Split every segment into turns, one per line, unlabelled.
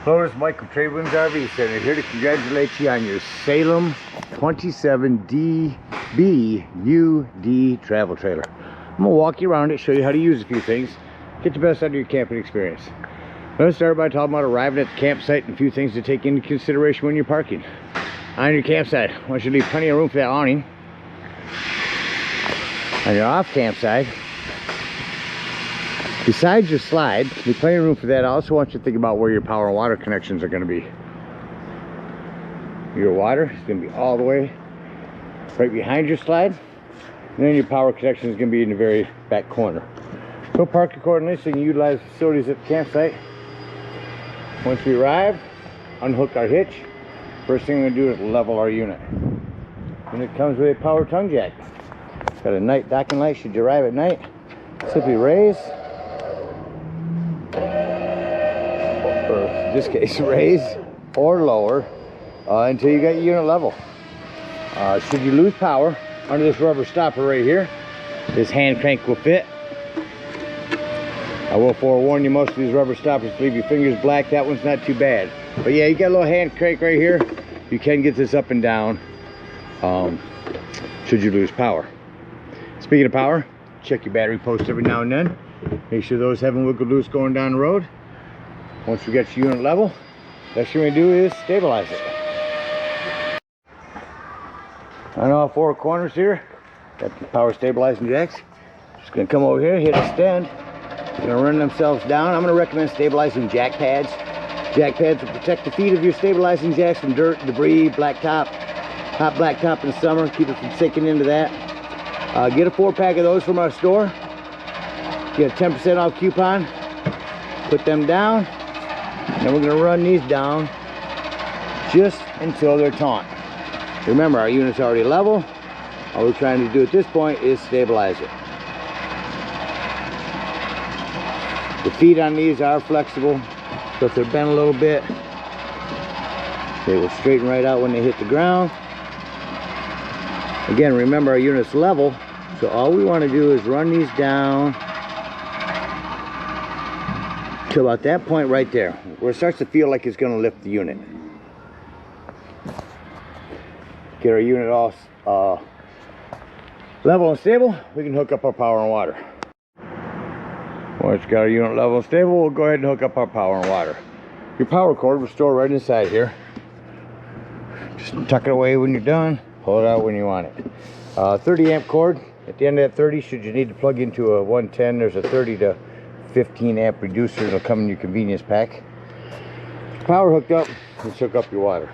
Hello, it's Mike from TradeWinds RV Center, here to congratulate you on your Salem 27DBUD travel trailer. I'm going to walk you around it, show you how to use a few things, get the best out of your camping experience. Let's start by talking about arriving at the campsite and a few things to take into consideration when you're parking. On your campsite, I want you to leave plenty of room for that awning. On your off campsite, besides your slide, there's plenty of room for that. I also want you to think about where your power and water connections are going to be. Your water is going to be all the way right behind your slide, and then your power connection is going to be in the very back corner. So park accordingly so you can utilize the facilities at the campsite. Once we arrive, unhook our hitch. First thing we're going to do is level our unit. And it comes with a power tongue jack. Got a night docking light should you arrive at night. Simply raise, or in this case raise or lower until you got your unit level. Should you lose power, under this rubber stopper right here, this hand crank will fit. I will forewarn you, most of these rubber stoppers leave your fingers black. That one's not too bad, but yeah, you got a little hand crank right here. You can get this up and down should you lose power. Speaking of power, check your battery posts every now and then. Make sure those haven't wiggled loose going down the road. Once we get your unit level, next thing we're going to do is stabilize it. On all four corners here, got the power stabilizing jacks. Just going to come over here, hit extend. They're going to run themselves down. I'm going to recommend stabilizing jack pads. Jack pads will protect the feet of your stabilizing jacks from dirt, debris, blacktop, hot blacktop in the summer. Keep it from sinking into that. Get a 4-pack of those from our store. Get a 10% off coupon. Put them down. Then we're going to run these down just until they're taut. Remember, our unit's already level. All we're trying to do at this point is stabilize it. The feet on these are flexible, so if they're bent a little bit, they will straighten right out when they hit the ground. Again, remember, our unit's level, so all we want to do is run these down to about that point right there, where it starts to feel like it's going to lift the unit. Get our unit all level and stable, we can hook up our power and water. Once we got our unit level and stable, we'll go ahead and hook up our power and water. Your power cord will store right inside here. Just tuck it away when you're done, pull it out when you want it. 30 amp cord. At the end of that 30, should you need to plug into a 110, there's a 30 to 15 amp reducer that'll come in your convenience pack. Power hooked up, let's hook up your water.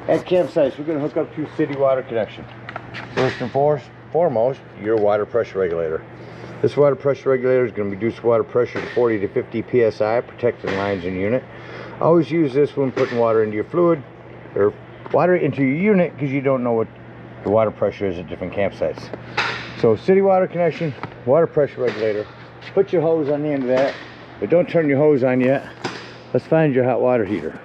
At campsites, we're going to hook up to city water connection. First and foremost, your water pressure regulator. This water pressure regulator is going to reduce water pressure to 40 to 50 psi, protecting lines in the unit. Always use this when putting water into your fluid, or water into your unit, because you don't know what the water pressure is at different campsites. So city water connection, water pressure regulator. Put your hose on the end of that, but don't turn your hose on yet. Let's find your hot water heater.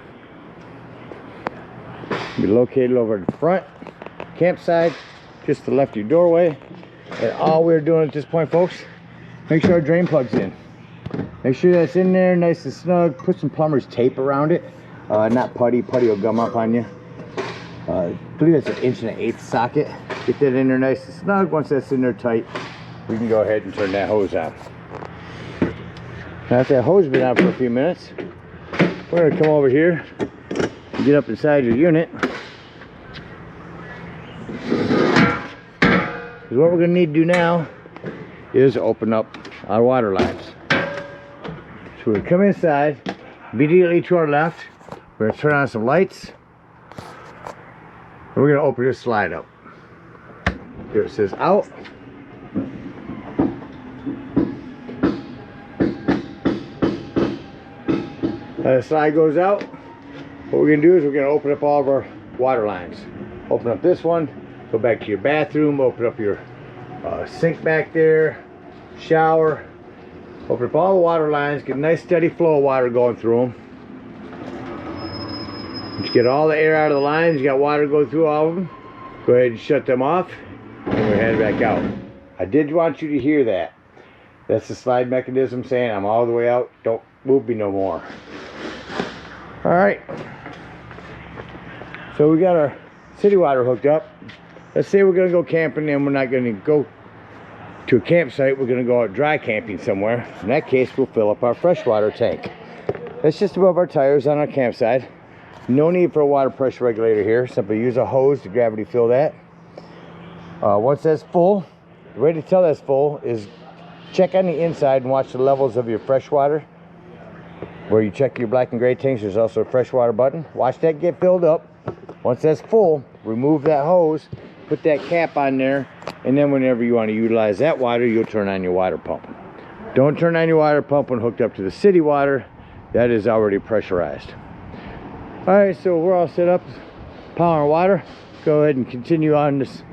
Be located over at the front campsite, just to the left of your doorway. And all we're doing at this point, folks, make sure our drain plug's in. Make sure that's in there nice and snug. Put some plumber's tape around it, not putty. Putty will gum up on you. I believe that's an 1.1/8 socket. Get that in there nice and snug. Once that's in there tight, we can go ahead and turn that hose on. Now after that hose has been on for a few minutes, we're going to come over here and get up inside your unit. Because what we're going to need to do now is open up our water lines. So we're going to come inside, immediately to our left, we're going to turn on some lights, and we're going to open this slide up. Here it says out. The slide goes out. What we're going to do is we're going to open up all of our water lines. Open up this one, go back to your bathroom, open up your sink back there, shower, open up all the water lines, get a nice steady flow of water going through them. Once you get all the air out of the lines, you got water go through all of them, go ahead and shut them off, and we're headed back out. I did want you to hear that. That's the slide mechanism saying I'm all the way out, don't move me no more. All right. So we got our city water hooked up. Let's say we're gonna go camping and we're not gonna go to a campsite. We're gonna go out dry camping somewhere. In that case, we'll fill up our freshwater tank. That's just above our tires on our campsite. No need for a water pressure regulator here. Simply use a hose to gravity fill that. Once that's full, the way to tell that's full is check on the inside and watch the levels of your fresh water. Where you check your black and gray tanks, there's also a freshwater button. Watch that get filled up. Once that's full, remove that hose, put that cap on there, and then whenever you want to utilize that water, you'll turn on your water pump. Don't turn on your water pump when hooked up to the city water. That is already pressurized. All right, so we're all set up, power and water. Go ahead and continue on this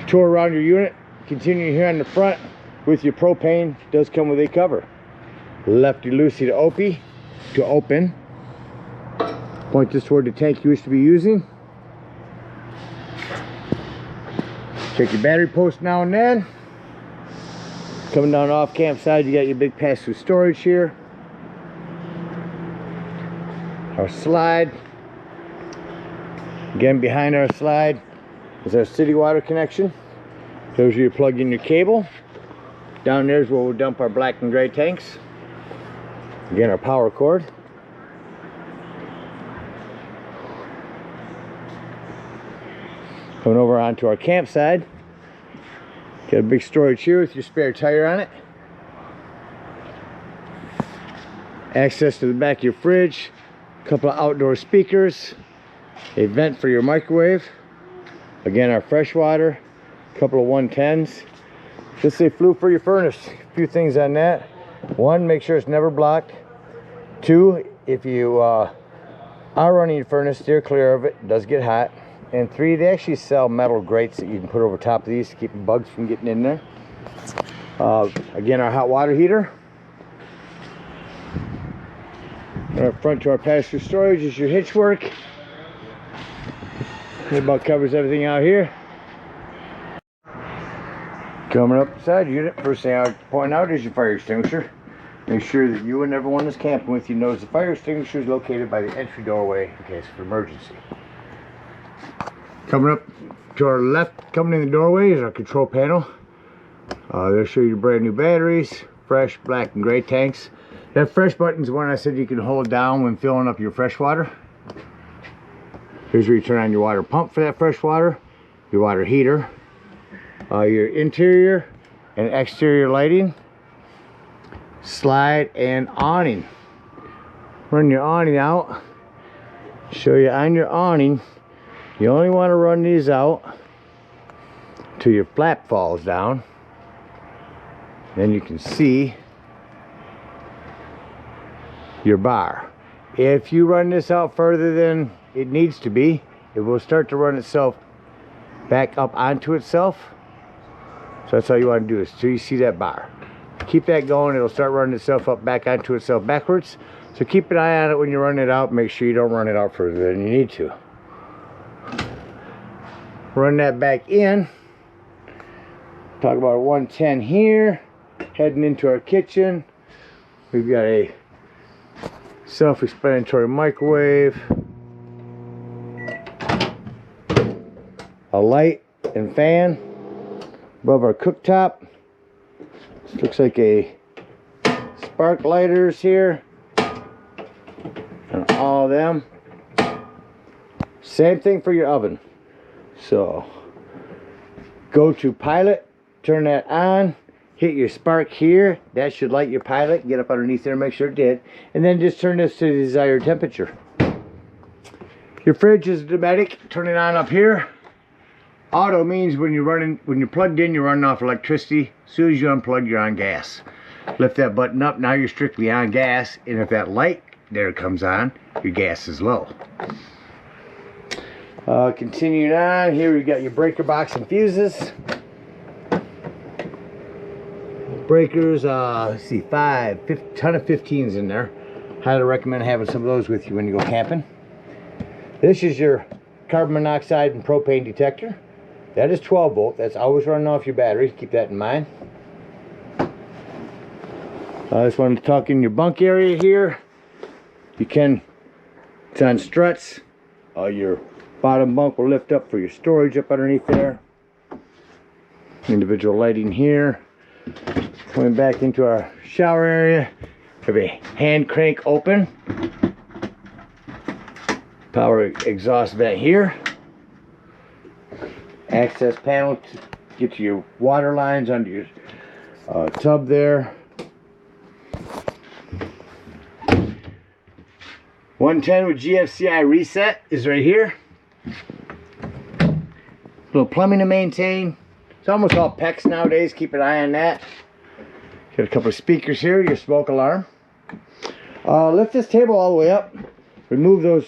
tour around your unit. Continue here on the front with your propane. It does come with a cover. Lefty loosey to open. Point this toward the tank you wish to be using. Check your battery post now and then. Coming down off campsite, you got your big pass-through storage here. Our slide. Again, behind our slide is our city water connection. Shows you plug in your cable. Down there is where we'll dump our black and gray tanks. Again, our power cord. Coming over onto our campsite. Got a big storage here with your spare tire on it. Access to the back of your fridge. A couple of outdoor speakers. A vent for your microwave. Again, our fresh water. A couple of 110s. Just a flue for your furnace. A few things on that. One, make sure it's never blocked. Two, if you are running your furnace, steer clear of it. It does get hot. And three, they actually sell metal grates that you can put over top of these to keep bugs from getting in there. Again, our hot water heater. And up front to our pass-through storage is your hitch work. It about covers everything out here. Coming up beside your unit, first thing I would point out is your fire extinguisher. Make sure that you and everyone that's camping with you knows the fire extinguisher is located by the entry doorway in case of emergency. Coming up to our left, coming in the doorway, is our control panel. They'll show you brand new batteries, fresh black and gray tanks. That fresh button is the one I said you can hold down when filling up your fresh water. Here's where you turn on your water pump for that fresh water, your water heater, your interior and exterior lighting, slide and awning. Run your awning out. Show you on your awning. You only want to run these out till your flap falls down. Then you can see your bar. If you run this out further than it needs to be, it will start to run itself back up onto itself. So that's all you want to do is till you see that bar. Keep that going, it'll start running itself up back onto itself backwards. So keep an eye on it when you run it out. Make sure you don't run it out further than you need to. Run that back in. Talk about a 110 here. Heading into our kitchen. We've got a self-explanatory microwave. A light and fan above our cooktop. This looks like a spark lighters here. And all of them. Same thing for your oven. So go to pilot, turn that on, hit your spark here. That should light your pilot. Get up underneath there and make sure it did. And then just turn this to the desired temperature. Your fridge is automatic. Turn it on up here. Auto means when you're plugged in, you're running off electricity. As soon as you unplug, you're on gas. Lift that button up, now you're strictly on gas. And if that light there comes on, your gas is low. Continuing on, here we got your breaker box and fuses. Breakers, let's see, ton of 15s in there. Highly recommend having some of those with you when you go camping. This is your carbon monoxide and propane detector. That is 12 volt. That's always running off your battery. Keep that in mind. I just wanted to talk in your bunk area here. You can It's on struts. Your bottom bunk will lift up for your storage up underneath there. Individual lighting here. Coming back into our shower area. We have a hand crank open. Power exhaust vent here. Access panel to get to your water lines under your tub there. 110 with GFCI reset is right here. Little plumbing to maintain. It's almost all PEX nowadays. Keep an eye on that. Got a couple of speakers here. Your smoke alarm. Lift this table all the way up. Remove those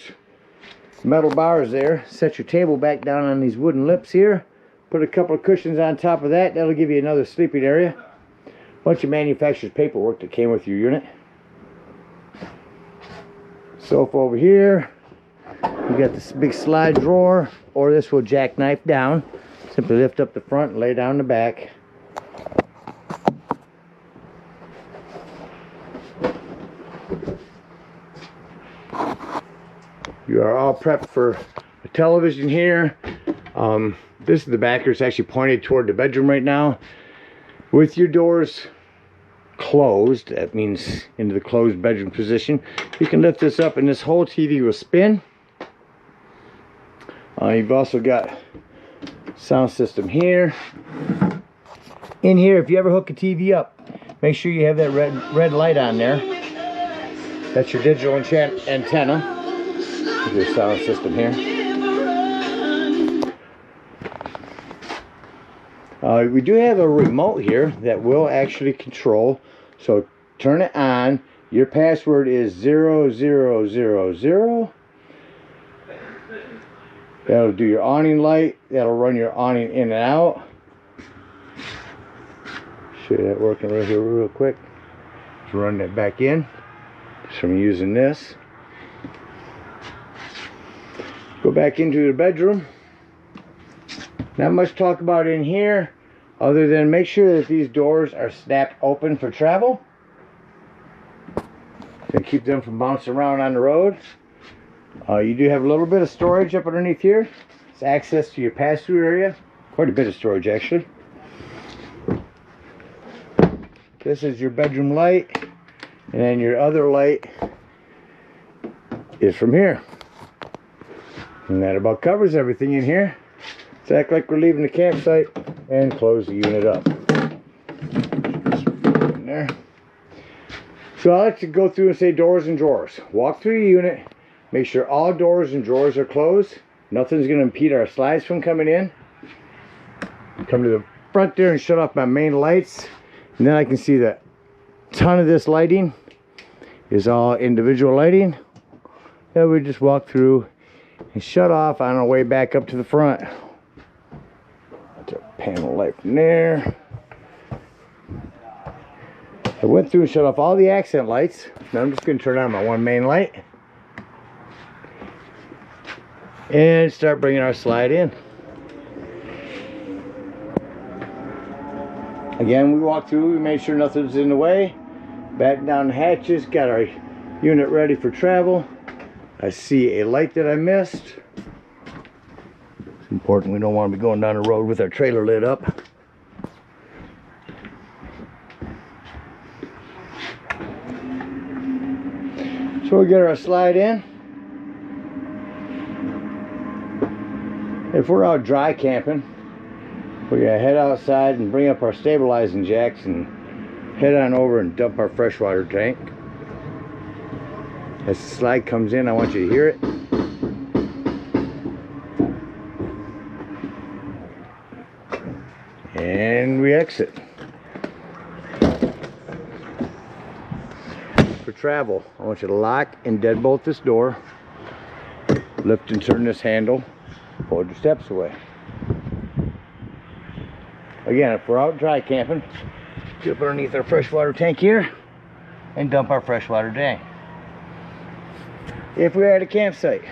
metal bars there. Set your table back down on these wooden lips here. Put a couple of cushions on top of that. That'll give you another sleeping area. Bunch of manufacturer's paperwork that came with your unit. Sofa over here. You got this big slide drawer, or this will jackknife down. Simply lift up the front and lay down the back. You are all prepped for a television here. This is the backer. It's actually pointed toward the bedroom right now. With your doors closed, that means into the closed bedroom position, you can lift this up and this whole TV will spin. You've also got sound system here. In here, if you ever hook a TV up, make sure you have that red light on there. That's your digital antenna. Your sound system here. We do have a remote here that will actually control. So turn it on. Your password is 0000. That'll do your awning light. That'll run your awning in and out. Show you that working right here real quick. Just run that back in. Just from using this. Go back into the bedroom. Not much talk about in here, other than make sure that these doors are snapped open for travel. To keep them from bouncing around on the road. You do have a little bit of storage up underneath here. It's access to your pass-through area. Quite a bit of storage, actually. This is your bedroom light. And then your other light is from here. And that about covers everything in here. Let's act like we're leaving the campsite and close the unit up. In there. So I like to go through and say doors and drawers. Walk through your unit. Make sure all doors and drawers are closed. Nothing's going to impede our slides from coming in. Come to the front there and shut off my main lights. And then I can see that a ton of this lighting is all individual lighting. Then we just walk through and shut off on our way back up to the front. That's a panel light from there. I went through and shut off all the accent lights. Now I'm just going to turn on my one main light. And start bringing our slide in. Again, we walk through, we made sure nothing's in the way. Back down the hatches, got our unit ready for travel. I see a light that I missed. It's important, we don't want to be going down the road with our trailer lit up. So we get our slide in. If we're out dry camping, we're gonna head outside and bring up our stabilizing jacks and head on over and dump our freshwater tank. As the slide comes in, I want you to hear it. And we exit. For travel, I want you to lock and deadbolt this door. Lift and turn this handle. Pull your steps away. Again, if we're out dry camping, get up underneath our freshwater tank here and dump our freshwater tank. If we're at a campsite,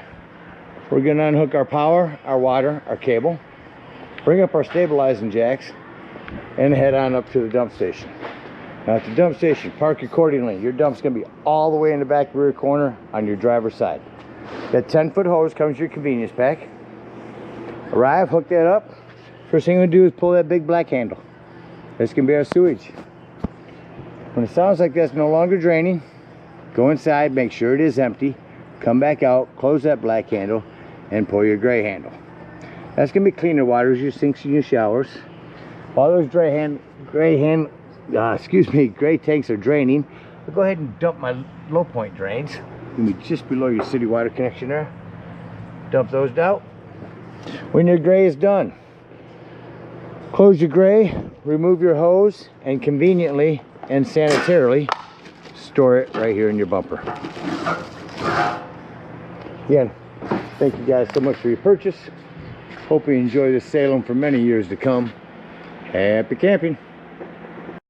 we're going to unhook our power, our water, our cable, bring up our stabilizing jacks, and head on up to the dump station. Now at the dump station, park accordingly. Your dump's going to be all the way in the back rear corner on your driver's side. That 10-foot hose comes with your convenience pack. Arrive, hook that up. First thing we're gonna do is pull that big black handle. This can be our sewage. When it sounds like that's no longer draining, go inside, make sure it is empty, come back out, close that black handle, and pull your gray handle. That's gonna be cleaner water as your sinks and your showers. While those gray tanks are draining, I'll go ahead and dump my low point drains. Gonna be just below your city water connection there. Dump those out. When your gray is done, close your gray, remove your hose, and conveniently and sanitarily store it right here in your bumper. Again, thank you guys so much for your purchase. Hope you enjoy this Salem for many years to come. Happy camping.